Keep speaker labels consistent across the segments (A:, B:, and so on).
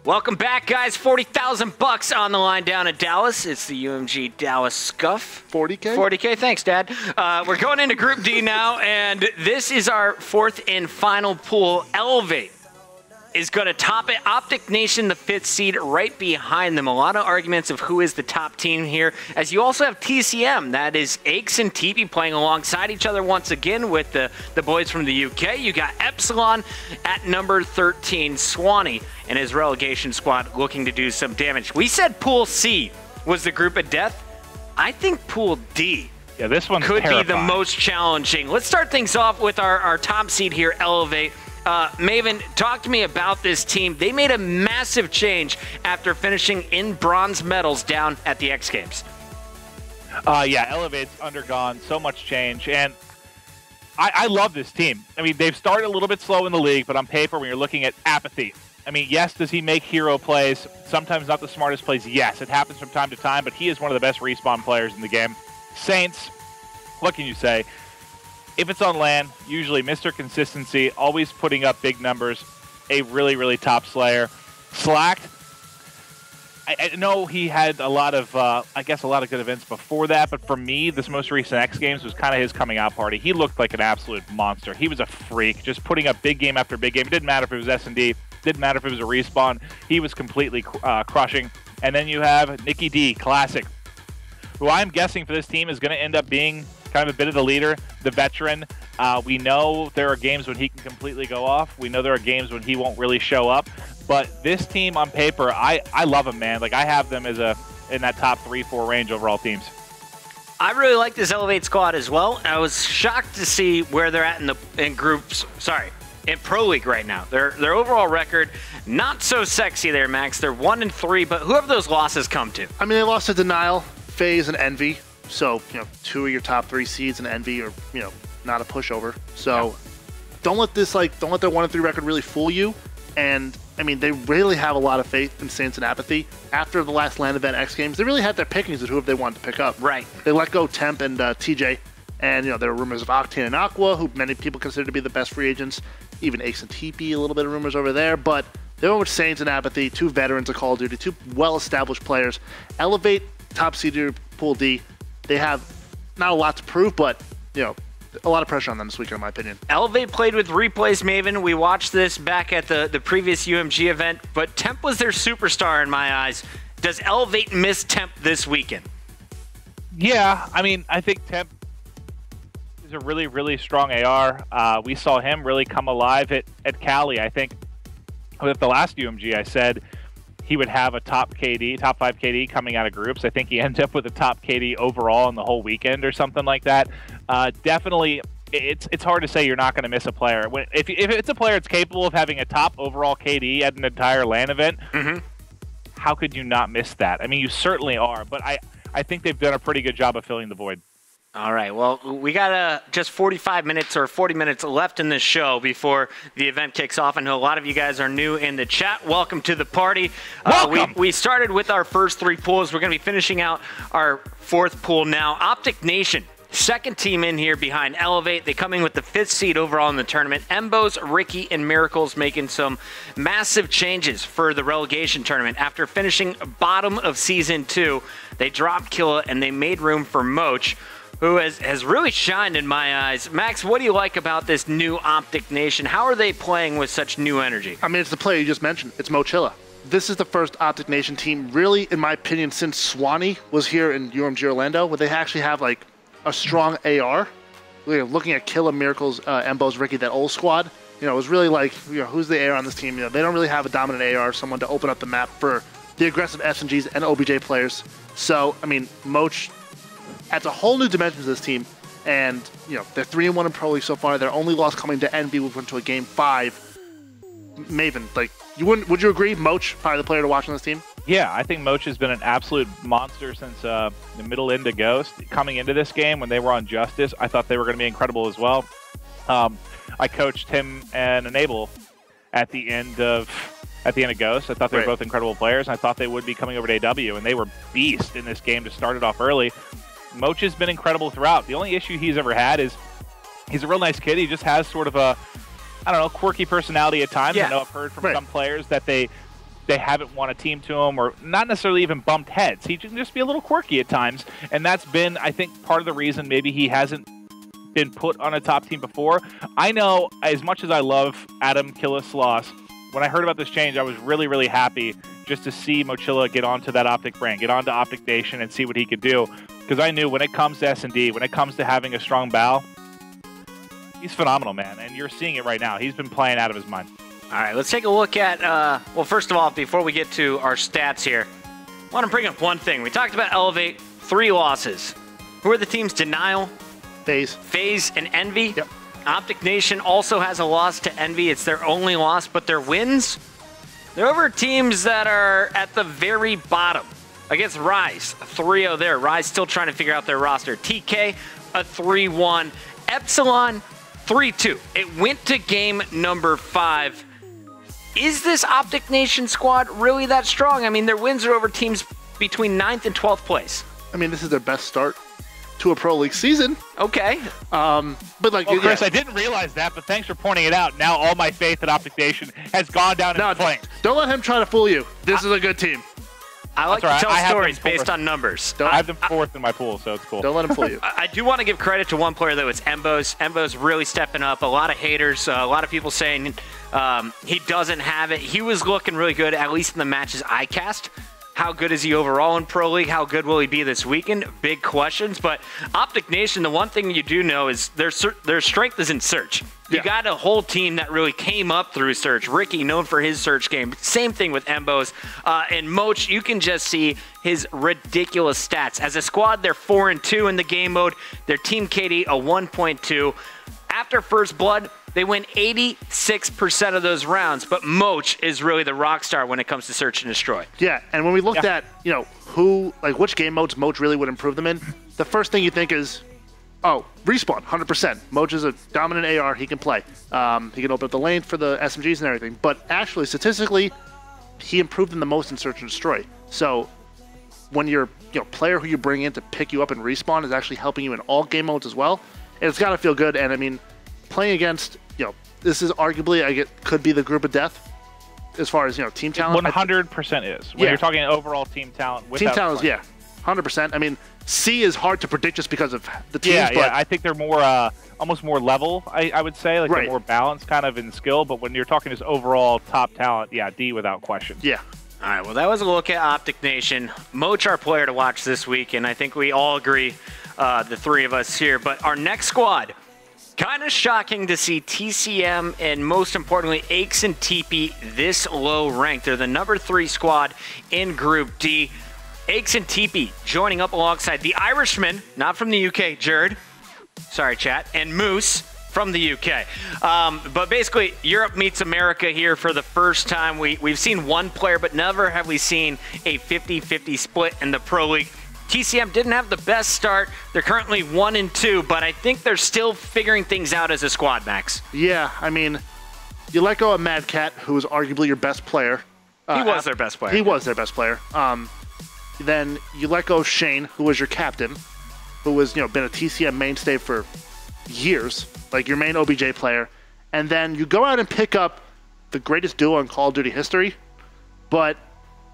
A: Welcome back, guys. 40,000 bucks on the line down at Dallas. It's the UMG Dallas Scuff.
B: 40K?
A: 40K. Thanks, Dad. We're going into Group D now, and this is our fourth and final pool. Elevate is going to top it. Optic Nation, the fifth seed, right behind them. A lot of arguments of who is the top team here, as you also have TCM. That is Aches and TP playing alongside each other once again with the boys from the UK. You got Epsilon at number 13, Swanee and his relegation squad looking to do some damage. We said Pool C was the group of death. I think Pool D
C: this one
A: could be the most challenging. Let's start things off with our top seed here, Elevate. Maven, talk to me about this team. They made a massive change after finishing in bronze medals down at the X Games.
C: Elevate's undergone so much change, and I love this team. I mean, they've started a little bit slow in the league, but on paper, when you're looking at apathy, I mean, yes, does he make hero plays? Sometimes not the smartest plays. Yes, it happens from time to time, but he is one of the best respawn players in the game. Saints, what can you say? If it's on LAN, usually Mr. Consistency, always putting up big numbers, a really, really top slayer. Slacked, I know he had a lot of, a lot of good events before that, but for me, this most recent X Games was kind of his coming out party. He looked like an absolute monster. He was a freak, just putting up big game after big game. It didn't matter if it was S&D, didn't matter if it was a respawn. He was completely crushing. And then you have Nikki D, Classic, who I'm guessing for this team is going to end up being kind of a bit of the leader, the veteran. We know there are games when he can completely go off. We know there are games when he won't really show up. But this team on paper, I love them, man. Like, I have them as in that top 3-4 range overall teams.
A: I really like this Elevate squad as well. I was shocked to see where they're at in Pro League right now. Their overall record, not so sexy there, Max. They're 1-3, but who have those losses come to?
B: I mean, they lost to Denial, FaZe, and Envy. So, two of your top 3 seeds and Envy are, not a pushover. So, don't let their 1-3 record really fool you. And, I mean, they really have a lot of faith in Saints and Apathy. After the last LAN event X Games, they really had their pickings of whoever they wanted to pick up.
A: Right.
B: They let go Temp and TJ. And, there were rumors of Octane and Aqua, who many people consider to be the best free agents. Even Ace and TP, a little bit of rumors over there. But they went with Saints and Apathy, 2 veterans of Call of Duty, 2 well-established players. Elevate, top seed Pool D. They have not a lot to prove, but, a lot of pressure on them this weekend, in my opinion.
A: Elevate played with replays, Maven. We watched this back at the previous UMG event, but Temp was their superstar in my eyes. Does Elevate miss Temp this weekend? Yeah,
C: I mean, I think Temp is a really, really strong AR. We saw him really come alive at Cali. I think with the last UMG, I said he would have a top 5 KD coming out of groups. I think he ended up with a top KD overall in the whole weekend or something like that. Definitely, it's hard to say you're not going to miss a player. If it's a player that's capable of having a top overall KD at an entire LAN event, how could you not miss that? I mean, you certainly are, but I think they've done a pretty good job of filling the void.
A: All right, well, we got just 45 minutes or 40 minutes left in this show before the event kicks off. I know a lot of you guys are new in the chat. Welcome to the party. We started with our first 3 pools. We're going to be finishing out our 4th pool now. Optic Nation, second team in here behind Elevate. They come in with the 5th seed overall in the tournament. Embos, Ricky, and Miracles making some massive changes for the relegation tournament. After finishing bottom of Season 2, they dropped Killa and they made room for Moch, who has really shined in my eyes. Max, what do you like about this new Optic Nation? How are they playing with such new energy?
B: I mean, it's the player you just mentioned. It's Mochilla. This is the first Optic Nation team, really, in my opinion, since Swanee was here in UMG Orlando, where they actually have, like, a strong AR. Looking at Killa, Miracles, Embos, Ricky, that old squad, it was really like, who's the AR on this team? They don't really have a dominant AR, someone to open up the map for the aggressive SNGs and OBJ players. So, I mean, Moch adds a whole new dimension to this team, and they're 3-1 in Pro League so far. Their only loss coming to Envy, we went to a Game 5. Maven, like, would you agree Moch probably the player to watch on this team?
C: Yeah, I think Moch has been an absolute monster since the middle end of Ghost. Coming into this game when they were on Justice, I thought they were going to be incredible as well. I coached him and Enable at the end of Ghost. I thought they were both incredible players, and I thought they would be coming over to AW, and they were beast in this game to start it off early. Moch has been incredible throughout. The only issue he's ever had is he's a real nice kid. He just has sort of a, quirky personality at times.
A: Yeah.
C: I know I've heard from some players that they they haven't won a team to him, or not necessarily even bumped heads. He can just be a little quirky at times, and that's been, I think, part of the reason maybe he hasn't been put on a top team before. I know, as much as I love Adam Killisloss, when I heard about this change, I was really, really happy just to see Mochila get onto that Optic brand, get onto Optic Nation, and see what he could do. Because I knew when it comes to S&D, when it comes to having a strong bow, he's phenomenal, man. And you're seeing it right now. He's been playing out of his mind.
A: All right, let's take a look at, well, first of all, before we get to our stats here, I want to bring up one thing. We talked about Elevate, 3 losses. Who are the teams? Denial, FaZe, and Envy.
B: Yep.
A: Optic Nation also has a loss to Envy. It's their only loss, but their wins, they're over teams that are at the very bottom. Against Rise, 3-0 there. Rise still trying to figure out their roster. TK, a 3-1. Epsilon, 3-2. It went to game number 5. Is this Optic Nation squad really that strong? I mean, their wins are over teams between 9th and 12th place.
B: I mean, this is their best start to a Pro League season.
A: Okay.
B: But like,
C: well, Chris, I didn't realize that, but thanks for pointing it out. Now all my faith in Optic Nation has gone down in flames.
B: Don't let him try to fool you. This is a good team.
A: I like to tell stories based on numbers.
C: I have them 4th in my pool, so it's cool.
B: Don't let him fool you.
A: I do want to give credit to one player, though. It's Embos. Embos really stepping up. A lot of haters, a lot of people saying he doesn't have it. He was looking really good, at least in the matches I cast. How good is he overall in Pro League? How good will he be this weekend? Big questions. But Optic Nation, the one thing you do know is their strength is in Search. You got a whole team that really came up through Search. Ricky, known for his Search game. Same thing with Embos. And Moch, you can just see his ridiculous stats. As a squad, they're 4-2 in the game mode. Their team KD, a 1.2. After First Blood, they win 86% of those rounds, but Moch is really the rock star when it comes to Search and Destroy.
B: Yeah, and when we looked at, which game modes Moch really would improve them in, the first thing you think is, Respawn, 100%. Moch is a dominant AR, he can play. He can open up the lane for the SMGs and everything, but actually, statistically, he improved them the most in Search and Destroy. So when your player who you bring in to pick you up in Respawn is actually helping you in all game modes as well, it's got to feel good, and I mean, playing against, this is arguably, could be the group of death as far as, team talent.
C: 100% is. When you're talking overall team talent.
B: Team talent is, 100%. I mean, C is hard to predict just because of the teams.
C: Yeah, I think they're more, almost more level, I would say. Like, they're more balanced kind of in skill, but when you're talking just overall top talent, D without question.
B: Yeah.
A: All right, well, that was a look at Optic Nation. Moch, our player to watch this week, and I think we all agree, the 3 of us here. But our next squad, kind of shocking to see TCM and, most importantly, Aches and TP this low ranked. They're the number 3 squad in Group D. Aches and TP joining up alongside the Irishman, not from the UK, Jared. Sorry, chat. And Moose from the UK. But basically, Europe meets America here for the first time. We've seen one player, but never have we seen a 50-50 split in the Pro League. TCM didn't have the best start. They're currently 1-2, but I think they're still figuring things out as a squad, Max.
B: Yeah, I mean, you let go of Mad Cat, who was arguably your best player.
A: He was their best player.
B: He was their best player. Then you let go of Shane, who was your captain, who was, been a TCM mainstay for years, like your main OBJ player. And then you go out and pick up the greatest duo in Call of Duty history, but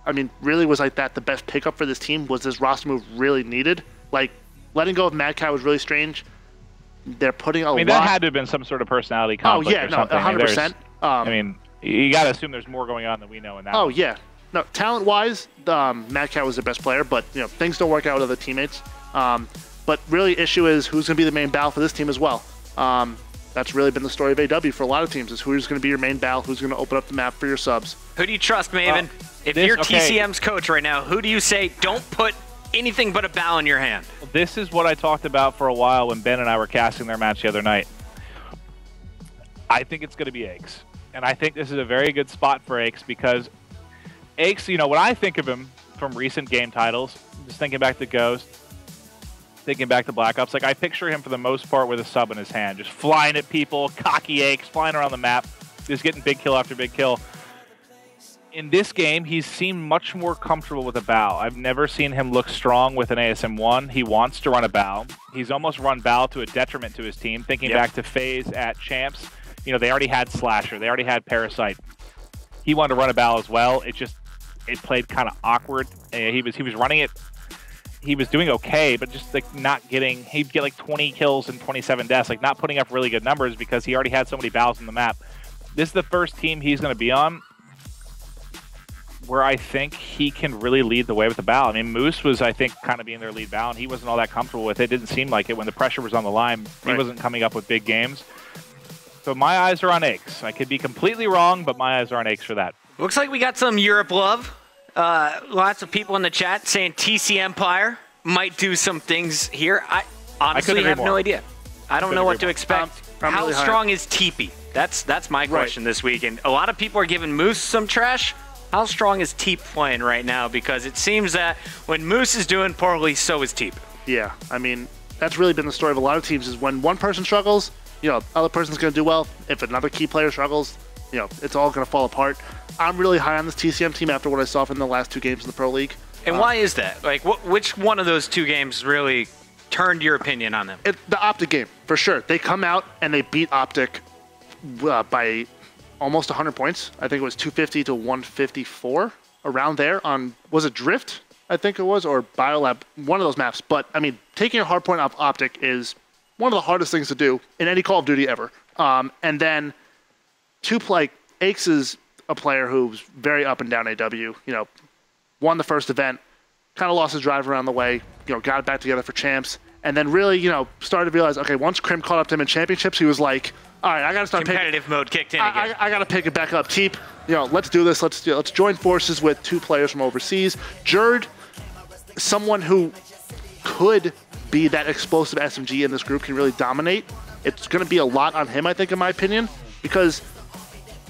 B: I mean, really was like that the best pickup for this team? Was this roster move really needed? Like, letting go of Mad Cat was really strange. They're putting a lot... I mean,
C: that had to have been some sort of personality conflict or something.
B: 100%.
C: I mean, you got to assume there's more going on than we know in that one.
B: Yeah. No, talent-wise, Mad Cat was the best player, but, things don't work out with other teammates. But really, issue is who's going to be the main battle for this team as well. That's really been the story of AW for a lot of teams, is who's going to be your main battle, who's going to open up the map for your subs.
A: Who do you trust, Maven? If you're TCM's coach right now, who do you say don't put anything but a bow in your hand?
C: Well, this is what I talked about for a while when Ben and I were casting their match the other night. I think it's going to be Aches. And I think this is a very good spot for Aches because Aches, when I think of him from recent game titles, just thinking back to Ghost, thinking back to Black Ops, like I picture him for the most part with a sub in his hand, just flying at people, cocky Aches, flying around the map, just getting big kill after big kill. In this game, he's seemed much more comfortable with a bow. I've never seen him look strong with an ASM-1. He wants to run a bow. He's almost run bow to a detriment to his team. Thinking back to FaZe at Champs, they already had Slasher. They already had Parasite. He wanted to run a bow as well. It just it played kind of awkward. He was running it. He was doing okay, but just like not getting. He'd get like 20 kills and 27 deaths, like not putting up really good numbers because he already had so many battles on the map. This is the first team he's going to be on where I think he can really lead the way with the battle. I mean, Moose was, I think, kind of being their lead battle, and he wasn't all that comfortable with it. It didn't seem like it when the pressure was on the line. He wasn't coming up with big games. So my eyes are on Aches. I could be completely wrong, but my eyes are on Aches for that.
A: Looks like we got some Europe love. Lots of people in the chat saying TC Empire might do some things here. I honestly have no idea. I don't know what to expect. How really strong is TP? That's my question this weekend. A lot of people are giving Moose some trash. How strong is Teep playing right now? Because it seems that when Moose is doing poorly, so is Teep.
B: Yeah, I mean, that's really been the story of a lot of teams is when one person struggles, other person's going to do well. If another key player struggles, it's all going to fall apart. I'm really high on this TCM team after what I saw from the last 2 games in the Pro League.
A: And why is that? Like, which one of those 2 games really turned your opinion on them?
B: The Optic game, for sure. They come out and they beat Optic by almost 100 points. I think it was 250 to 154, around there on, was it Drift? I think it was, or Biolab, one of those maps. But, I mean, taking a hard point off Optic is one of the hardest things to do in any Call of Duty ever. And then, Aches is a player who's very up and down AW, won the first event, kind of lost his drive around the way, got it back together for champs, and then really, started to realize, okay, once Crim caught up to him in championships, he was like, all right, I got to start
A: competitive mode kicked in again.
B: I got to pick it back up. Teep, let's do this. Let's join forces with 2 players from overseas. Jerd, someone who could be that explosive SMG in this group, can really dominate. It's going to be a lot on him, I think, in my opinion, because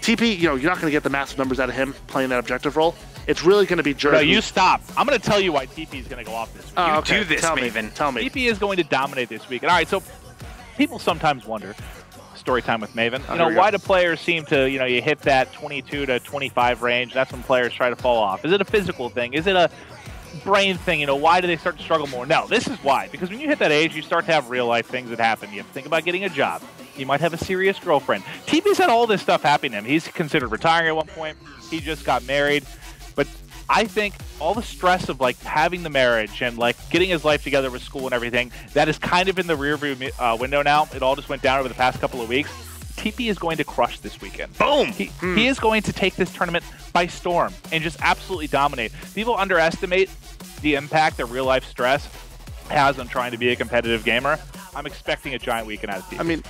B: TP, you're not going to get the massive numbers out of him playing that objective role. It's really going to be Jerd.
C: No, you stop. I'm going to tell you why TP is going to go off this week.
A: You do this, Maven.
B: Tell me.
C: TP is going to dominate this week. All right, so people sometimes wonder, story time with Maven, why do players seem to, you hit that 22 to 25 range? That's when players try to fall off. Is it a physical thing? Is it a brain thing? Why do they start to struggle more? No, this is why. Because when you hit that age, you start to have real life things that happen. You have to think about getting a job. You might have a serious girlfriend. TP's had all this stuff happening to him. He's considered retiring at one point. He just got married. But I think all the stress of having the marriage and getting his life together with school and everything, that is kind of in the rearview window now. It all just went down over the past couple of weeks. TP is going to crush this weekend.
A: Boom!
C: He is going to take this tournament by storm and just absolutely dominate. People underestimate the impact that real life stress has on trying to be a competitive gamer. I'm expecting a giant weekend out of TP.
B: I mean,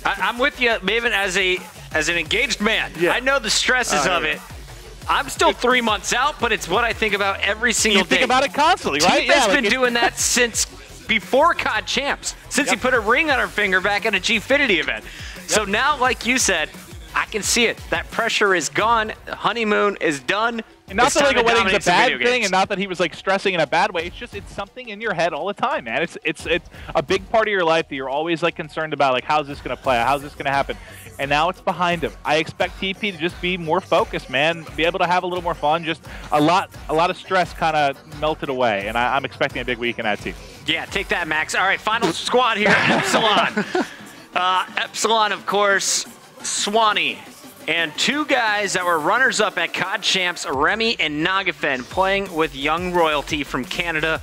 A: I'm with you, Maven, as an engaged man.
B: Yeah.
A: I know the stresses of it. I'm still 3 months out, but it's what I think about every single day.
C: You think about it constantly, right?
A: Teep has been doing that since before COD Champs, since he put a ring on her finger back at a Gfinity event. So now, like you said, I can see it. That pressure is gone. The honeymoon is done.
C: And not that a wedding's a bad thing, and not that he was stressing in a bad way. It's just it's something in your head all the time, man. It's a big part of your life that you're always concerned about, how's this gonna play? How's this gonna happen? And now it's behind him. I expect TP to just be more focused, man. Be able to have a little more fun. Just a lot of stress kind of melted away, and I'm expecting a big weekend at team.
A: Yeah, take that, Max. All right, final squad here, Epsilon. Epsilon, of course, Swanee. And 2 guys that were runners-up at COD Champs, Remy and Nagafen, playing with young Royalty from Canada.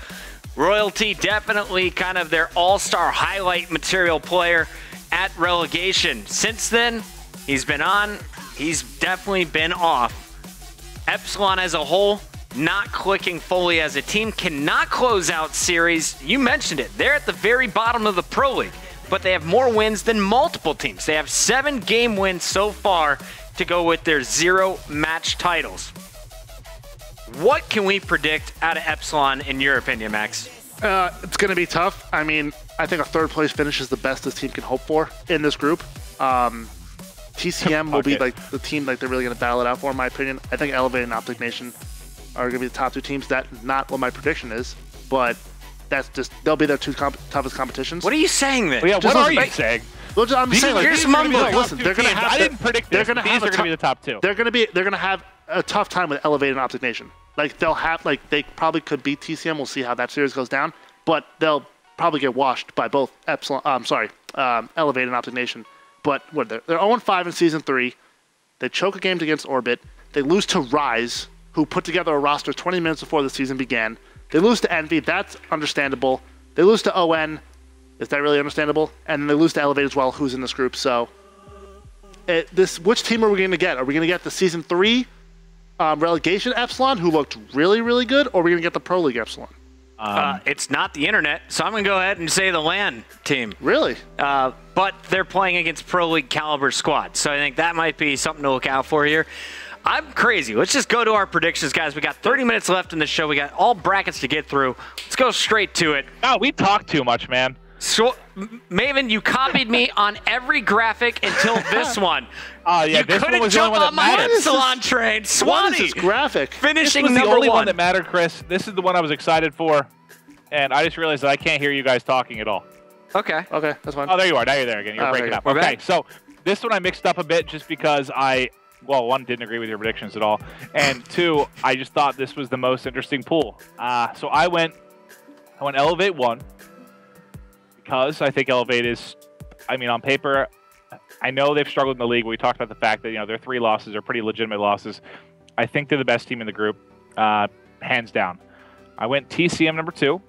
A: Royalty, definitely kind of their all-star highlight material player at relegation. Since then, he's been on, he's definitely been off. Epsilon as a whole, not clicking fully as a team, cannot close out series. You mentioned it, they're at the very bottom of the Pro League, but they have more wins than multiple teams. They have 7 game wins so far to go with their 0 match titles. What can we predict out of Epsilon in your opinion, Max?
B: It's going to be tough. I mean, I think a 3rd place finish is the best this team can hope for in this group. TCM will be the team they're really going to battle it out for, in my opinion. I think Elevate and Optic Nation are going to be the top 2 teams. That's not what my prediction is, but that's just they'll be their 2 toughest competitions.
A: What are you saying then?
C: Well, yeah, what are you saying?
B: Well, I'm saying
A: here's mumbling.
B: Listen, they're going to have.
C: I didn't predict this. These are going to be the top 2.
B: They're going to have a tough time with Elevate and Optic Nation. They'll have they probably could beat TCM. We'll see how that series goes down, but they'll probably get washed by both Epsilon. Elevate and Optic Nation. But what they're 0-5 in season 3. They choke a game against Orbit. They lose to Rise who put together a roster 20 minutes before the season began. They lose to Envy. That's understandable. They lose to ON. Is that really understandable? And then they lose to Elevate as well, who's in this group. So, which team are we going to get? Are we going to get the Season 3 relegation Epsilon, who looked really, really good, or are we going to get the Pro League Epsilon?
A: It's not the internet, so I'm going to go ahead and say the LAN team.
B: Really?
A: But they're playing against Pro League caliber squad, so I think that might be something to look out for here. I'm crazy. Let's just go to our predictions, guys. We got 30 minutes left in the show. We got all brackets to get through. Let's go straight to it.
C: Oh, we talk too much, man.
A: So, Maven, you copied me on every graphic until this one.
C: Oh, yeah,
A: you
C: this
A: couldn't
C: one was
A: jump
C: the only
A: on
C: one
A: my
C: that mattered.
A: Epsilon train. Swanee.
B: What is this graphic?
A: Finishing
C: This was the
A: number
C: only one
A: one.
C: that mattered, Chris. This is the one I was excited for, and I just realized that I can't hear you guys talking at all.
A: Okay.
B: Okay, that's fine.
C: Oh, there you are. Now you're there again. You're breaking up.
A: We're
C: Okay,
A: back.
C: so this one I mixed up a bit just because well, one, didn't agree with your predictions at all, and two, I just thought this was the most interesting pool. So I went Elevate 1 because I think Elevate is, on paper, I know they've struggled in the league. We talked about the fact that, their 3 losses are pretty legitimate losses. I think they're the best team in the group, hands down. I went TCM number 2.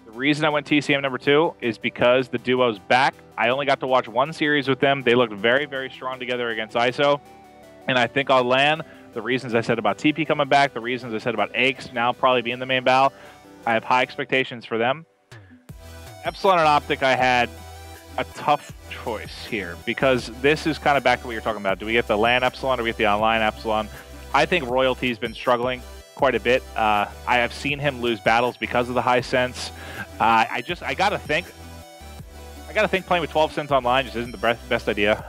C: The reason I went TCM number 2 is because the duo's back. I only got to watch one series with them. They looked very, very strong together against ISO. And I think on LAN, the reasons I said about TP coming back, the reasons I said about Aches now probably being the main bow, I have high expectations for them. Epsilon and Optic, I had a tough choice here because this is kind of back to what you're talking about. Do we get the LAN Epsilon or do we get the online Epsilon? I think Royalty's been struggling quite a bit. I have seen him lose battles because of the high sense. I gotta think playing with 12 cents online just isn't the best idea.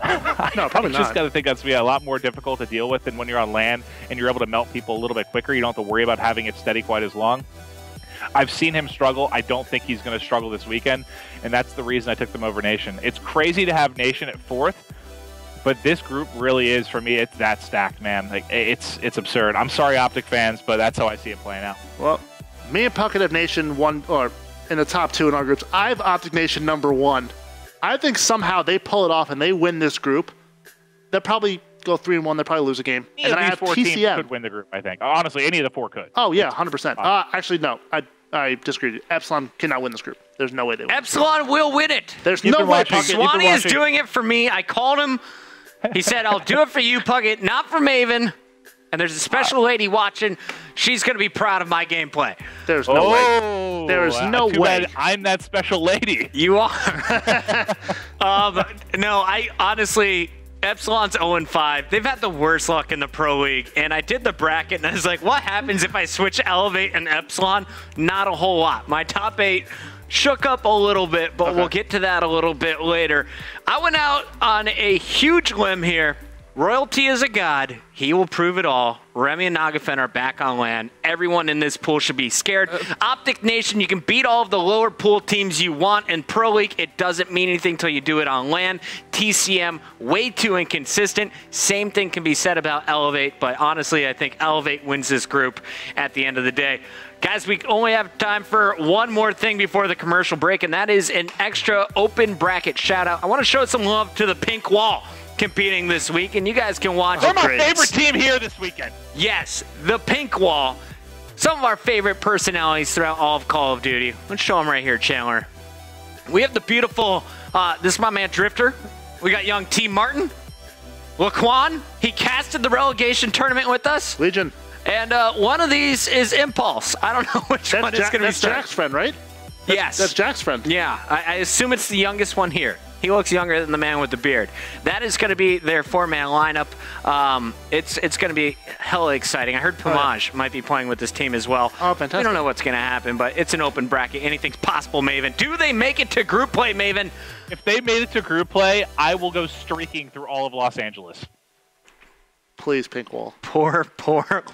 B: No, probably not.
C: I just gotta think that's gonna be a lot more difficult to deal with than when you're on LAN and you're able to melt people a little bit quicker. You don't have to worry about having it steady quite as long. I've seen him struggle. I don't think he's going to struggle this weekend, and that's the reason I took them over Nation. It's crazy to have Nation at 4th, but this group really is, for me, it's that stacked, man. Like it's absurd. I'm sorry, Optic fans, but that's how I see it playing out.
B: Well, me and Puckett have Nation 1, or in the top 2 in our groups. I have Optic Nation number 1. I think somehow they pull it off and they win this group. They'll probably go 3-1. They'll probably lose a game.
C: And then I have 4 teams could win the group, I think. Honestly, any of the 4 could.
B: Oh, yeah, 100%. Actually, no. I disagree. Epsilon cannot win this group. There's no way they win.
A: Epsilon will win it.
B: There's no way, Puckett.
A: Swanee is doing it for me. I called him. He said, I'll do it for you, Puckett, not for Maven. And there's a special lady watching. She's going to be proud of my gameplay.
B: There's no way. There is no way.
C: I'm that special lady.
A: You are. No, I honestly... Epsilon's 0-5. They've had the worst luck in the Pro League, and I did the bracket, and I was like, what happens if I switch Elevate and Epsilon? Not a whole lot. My top 8 shook up a little bit, but we'll get to that a little bit later. I went out on a huge limb here. Royalty is a god. He will prove it all. Remy and Nagafen are back on LAN. Everyone in this pool should be scared. Optic Nation, you can beat all of the lower pool teams you want in Pro League. It doesn't mean anything until you do it on LAN. TCM, way too inconsistent. Same thing can be said about Elevate, but honestly, I think Elevate wins this group at the end of the day. Guys, we only have time for one more thing before the commercial break, and that is an extra open bracket shout-out. I want to show some love to the Pink Wall competing this week, and you guys can watch.
C: They're my favorite team here this weekend.
A: Yes, the Pink Wall. Some of our favorite personalities throughout all of Call of Duty. Let's show them right here, Chandler. We have the beautiful, this is my man Drifter. We got young T. Martin. Laquan, he casted the relegation tournament with us.
B: Legion.
A: And one of these is Impulse. I don't know which one it's going to be.
B: That's Jack's friend, right?
A: Yes.
B: That's Jack's friend.
A: Yeah, I assume it's the youngest one here. He looks younger than the man with the beard. That is going to be their 4-man lineup. It's going to be hella exciting. I heard Pomage might be playing with this team as well.
B: Oh, fantastic.
A: We don't know what's going to happen, but it's an open bracket. Anything's possible, Maven. Do they make it to group play, Maven?
C: If they made it to group play, I will go streaking through all of Los Angeles.
B: Please, Pink Wall.
A: Poor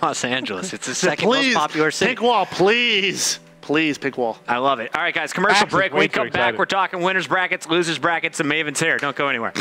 A: Los Angeles. It's the second most popular city.
B: Pink Wall, please. Please, Pink Wall.
A: I love it. All right, guys, commercial break. When we come back, we're talking winners brackets, losers brackets, and Maven's hair. Don't go anywhere.